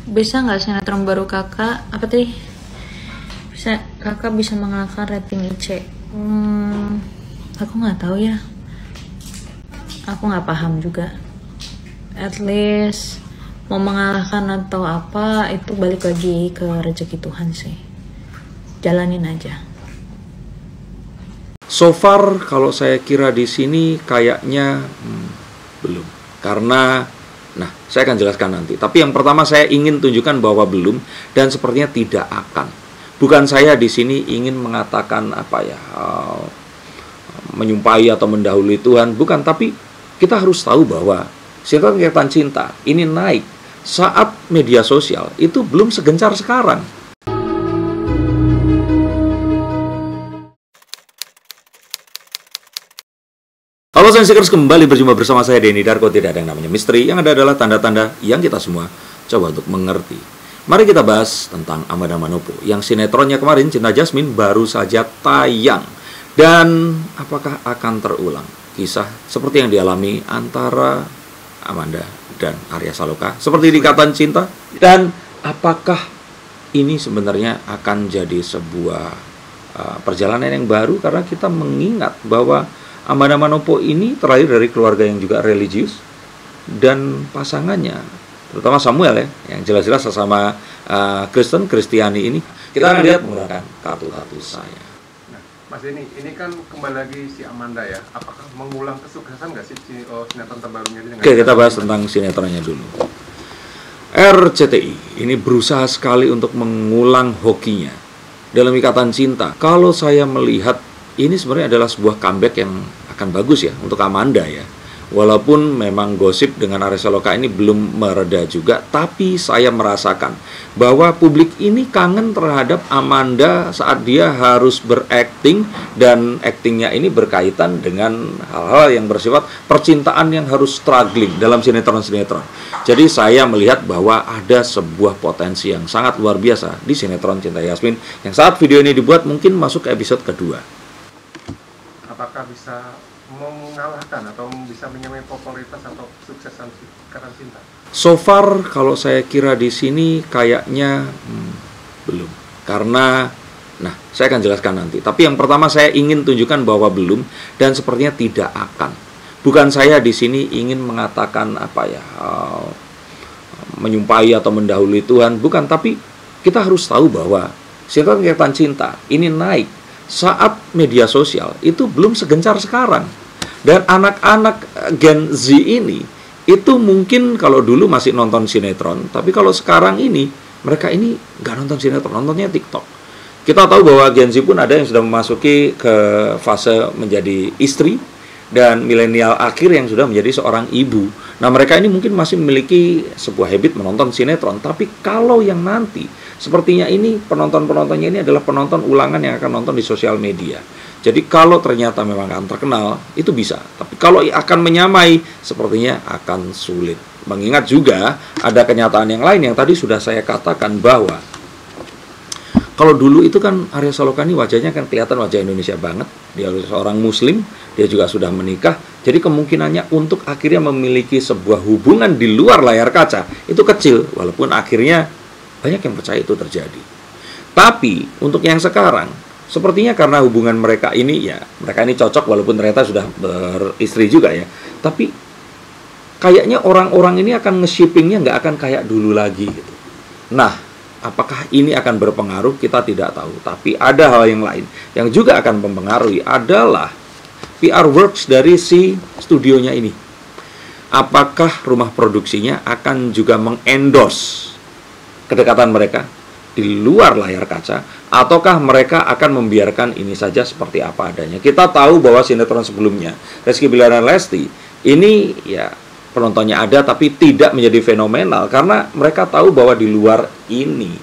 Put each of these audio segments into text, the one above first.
Bisa nggak sinetron baru kakak apa tadi? Kakak bisa mengalahkan rating IC? Aku nggak tahu ya. Aku nggak paham juga. At least mau mengalahkan atau apa itu balik lagi ke rezeki Tuhan sih. Jalanin aja. So far kalau saya kira di sini kayaknya belum. Karena saya akan jelaskan nanti. Tapi yang pertama saya ingin tunjukkan bahwa belum dan sepertinya tidak akan. Bukan saya di sini ingin mengatakan menyumpahi atau mendahului Tuhan, bukan, tapi kita harus tahu bahwa sinetron Ikatan Cinta ini naik saat media sosial itu belum segencar sekarang. Halo Sensikers, kembali berjumpa bersama saya Denny Darko. Tidak ada yang namanya misteri, yang ada adalah tanda-tanda yang kita semua coba untuk mengerti. Mari kita bahas tentang Amanda Manopo yang sinetronnya kemarin, Cinta Jasmine, baru saja tayang. Dan apakah akan terulang kisah seperti yang dialami antara Amanda dan Arya Saloka seperti di Ikatan Cinta? Dan apakah ini sebenarnya akan jadi sebuah perjalanan yang baru? Karena kita mengingat bahwa Amanda Manopo ini terlahir dari keluarga yang juga religius, dan pasangannya, terutama Samuel ya, yang jelas-jelas sesama Kristen, Kristiani ini, kita akan lihat menggunakan kartu-kartu saya. Nah, Mas Denny, ini kan kembali lagi si Amanda ya, apakah mengulang kesuksesan nggak sih sinetron terbarunya ini? Oke, kita bahas tentang sinetronnya dulu. RCTI ini berusaha sekali untuk mengulang hokinya dalam Ikatan Cinta. Kalau saya melihat ini sebenarnya adalah sebuah comeback yang akan bagus ya untuk Amanda ya. Walaupun memang gosip dengan Arya Saloka ini belum mereda juga, tapi saya merasakan bahwa publik ini kangen terhadap Amanda saat dia harus berakting, dan aktingnya ini berkaitan dengan hal-hal yang bersifat percintaan yang harus struggling dalam sinetron-sinetron. Jadi saya melihat bahwa ada sebuah potensi yang sangat luar biasa di sinetron Cinta Jasmine yang saat video ini dibuat mungkin masuk ke episode kedua. Apakah bisa mengalahkan atau bisa menyamai popularitas atau kesuksesan Ikatan Cinta? So far kalau saya kira di sini kayaknya belum. Karena saya akan jelaskan nanti. Tapi yang pertama saya ingin tunjukkan bahwa belum dan sepertinya tidak akan. Bukan saya di sini ingin mengatakan menyumpahi atau mendahului Tuhan, bukan, tapi kita harus tahu bahwa sinetron Ikatan Cinta ini naik saat media sosial itu belum segencar sekarang. Dan anak-anak Gen Z ini itu mungkin kalau dulu masih nonton sinetron, tapi kalau sekarang ini mereka ini nggak nonton sinetron, nontonnya TikTok. Kita tahu bahwa Gen Z pun ada yang sudah memasuki ke fase menjadi istri, dan milenial akhir yang sudah menjadi seorang ibu. Nah, mereka ini mungkin masih memiliki sebuah habit menonton sinetron, tapi kalau yang nanti sepertinya ini penonton-penontonnya ini adalah penonton ulangan yang akan nonton di sosial media. Jadi kalau ternyata memang akan terkenal, itu bisa. Tapi kalau akan menyamai, sepertinya akan sulit. Mengingat juga ada kenyataan yang lain yang tadi sudah saya katakan bahwa kalau dulu itu kan Arya Saloka ini wajahnya kan kelihatan wajah Indonesia banget. Dia seorang muslim, dia juga sudah menikah. Jadi kemungkinannya untuk akhirnya memiliki sebuah hubungan di luar layar kaca itu kecil, walaupun akhirnya banyak yang percaya itu terjadi. Tapi untuk yang sekarang, sepertinya karena hubungan mereka ini mereka ini cocok walaupun ternyata sudah beristri juga ya. Tapi kayaknya orang-orang ini akan nge-shippingnya nggak akan kayak dulu lagi gitu. Nah, apakah ini akan berpengaruh? Kita tidak tahu. Tapi ada hal yang lain yang juga akan mempengaruhi adalah PR works dari si studionya ini. Apakah rumah produksinya akan juga mengendorse kedekatan mereka di luar layar kaca, ataukah mereka akan membiarkan ini saja seperti apa adanya? Kita tahu bahwa sinetron sebelumnya Rizky Bilar dan Lesti ini penontonnya ada tapi tidak menjadi fenomenal karena mereka tahu bahwa di luar ini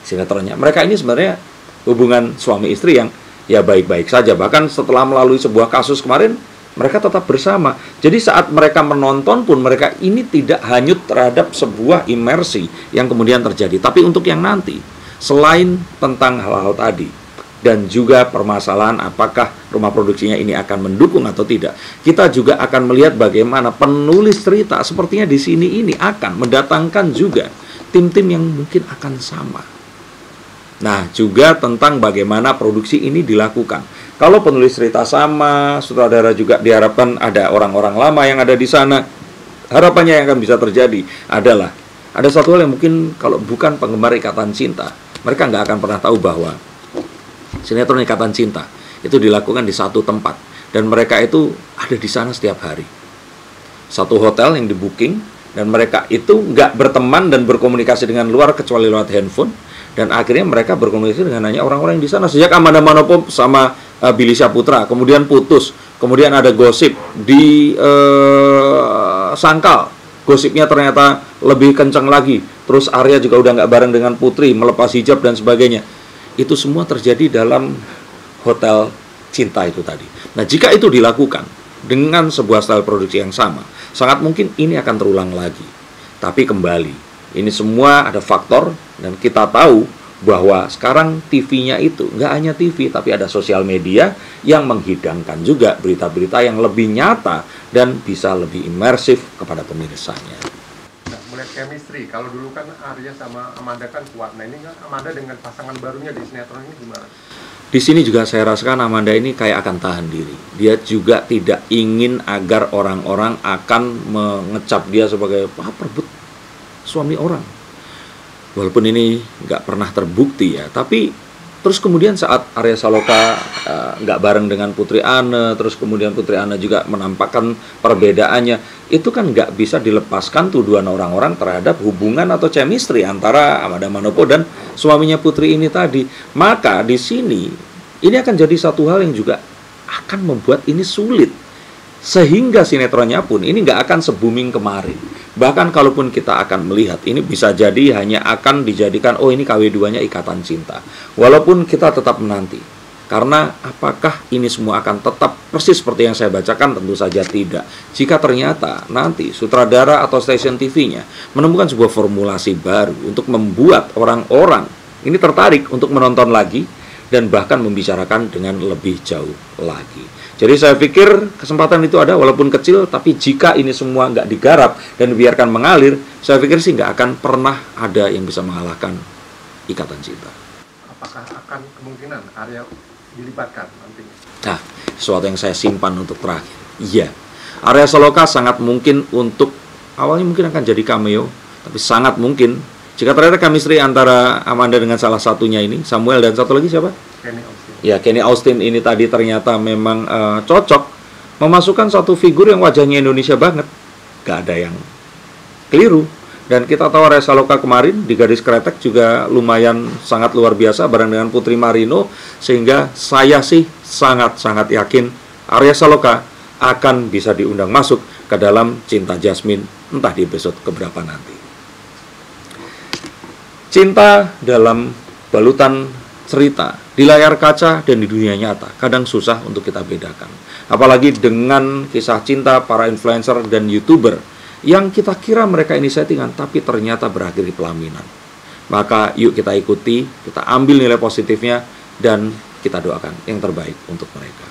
sinetronnya mereka ini sebenarnya hubungan suami istri yang baik-baik saja. Bahkan setelah melalui sebuah kasus kemarin, mereka tetap bersama. Jadi saat mereka menonton pun mereka ini tidak hanyut terhadap sebuah imersi yang kemudian terjadi. Tapi untuk yang nanti, selain tentang hal-hal tadi dan juga permasalahan apakah rumah produksinya ini akan mendukung atau tidak, kita juga akan melihat bagaimana penulis cerita sepertinya di sini ini akan mendatangkan juga tim-tim yang mungkin akan sama. Nah, juga tentang bagaimana produksi ini dilakukan. Kalau penulis cerita sama, sutradara juga diharapkan ada orang-orang lama yang ada di sana. Harapannya yang akan bisa terjadi adalah ada satu hal yang mungkin kalau bukan penggemar Ikatan Cinta, mereka nggak akan pernah tahu bahwa sinetron Ikatan Cinta itu dilakukan di satu tempat dan mereka itu ada di sana setiap hari. Satu hotel yang di-booking dan mereka itu nggak berteman dan berkomunikasi dengan luar kecuali lewat handphone, dan akhirnya mereka berkomunikasi dengan hanya orang-orang yang di sana. Sejak Amanda Manopo sama Billy Syahputra kemudian putus, kemudian ada gosip di Sangkal, gosipnya ternyata lebih kencang lagi, terus Arya juga udah nggak bareng dengan Putri, melepas hijab dan sebagainya. Itu semua terjadi dalam hotel cinta itu tadi. Nah, jika itu dilakukan dengan sebuah style produksi yang sama, sangat mungkin ini akan terulang lagi. Tapi kembali, ini semua ada faktor, dan kita tahu bahwa sekarang TV-nya itu nggak hanya TV, tapi ada sosial media yang menghidangkan juga berita-berita yang lebih nyata dan bisa lebih imersif kepada pemirsanya. Nah, melihat chemistry, kalau dulu kan Arya sama Amanda kan kuat. Nah, ini kan Amanda dengan pasangan barunya di sinetron ini gimana? Di sini juga saya rasakan Amanda ini kayak akan tahan diri. Dia juga tidak ingin agar orang-orang akan mengecap dia sebagai perebut suami orang. Walaupun ini nggak pernah terbukti ya, tapi terus kemudian saat Arya Saloka nggak bareng dengan Putri Anne, terus kemudian Putri Anne juga menampakkan perbedaannya, itu kan nggak bisa dilepaskan tuduhan orang-orang terhadap hubungan atau chemistry antara Amanda Manopo dan suaminya Putri ini tadi. Maka di sini ini akan jadi satu hal yang juga akan membuat ini sulit, sehingga sinetronnya pun ini nggak akan se-booming kemarin. Bahkan kalaupun kita akan melihat, ini bisa jadi hanya akan dijadikan, oh ini KW2-nya Ikatan Cinta. Walaupun kita tetap menanti. Karena apakah ini semua akan tetap persis seperti yang saya bacakan? Tentu saja tidak. Jika ternyata nanti sutradara atau stasiun TV-nya menemukan sebuah formulasi baru untuk membuat orang-orang ini tertarik untuk menonton lagi, dan bahkan membicarakan dengan lebih jauh lagi. Jadi saya pikir kesempatan itu ada walaupun kecil, tapi jika ini semua nggak digarap dan dibiarkan mengalir, saya pikir sih nggak akan pernah ada yang bisa mengalahkan Ikatan Cinta. Apakah akan kemungkinan Arya dilibatkan nantinya? Nah, sesuatu yang saya simpan untuk terakhir. Iya, Arya Saloka sangat mungkin untuk, awalnya mungkin akan jadi cameo, tapi sangat mungkin jika ternyata chemistry antara Amanda dengan salah satunya ini, Samuel dan satu lagi siapa? Kenny Austin. Ya, Kenny Austin ini tadi ternyata memang cocok memasukkan satu figur yang wajahnya Indonesia banget. Gak ada yang keliru. Dan kita tahu Arya Saloka kemarin di Gadis Kretek juga lumayan sangat luar biasa bareng dengan Putri Marino, sehingga saya sih sangat-sangat yakin Arya Saloka akan bisa diundang masuk ke dalam Cinta Jasmine, entah di episode keberapa nanti. Cinta dalam balutan cerita di layar kaca dan di dunia nyata kadang susah untuk kita bedakan, apalagi dengan kisah cinta para influencer dan YouTuber yang kita kira mereka ini settingan tapi ternyata berakhir di pelaminan. Maka yuk kita ikuti, kita ambil nilai positifnya, dan kita doakan yang terbaik untuk mereka.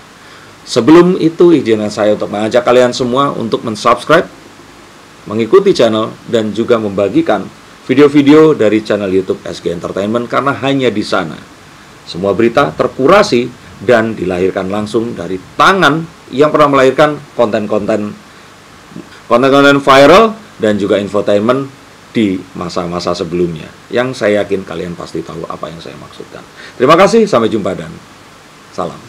Sebelum itu, izinkan saya untuk mengajak kalian semua untuk mensubscribe, mengikuti channel, dan juga membagikan video-video dari channel YouTube SG Entertainment, karena hanya di sana semua berita terkurasi dan dilahirkan langsung dari tangan yang pernah melahirkan konten-konten viral dan juga infotainment di masa-masa sebelumnya, yang saya yakin kalian pasti tahu apa yang saya maksudkan. Terima kasih, sampai jumpa dan salam.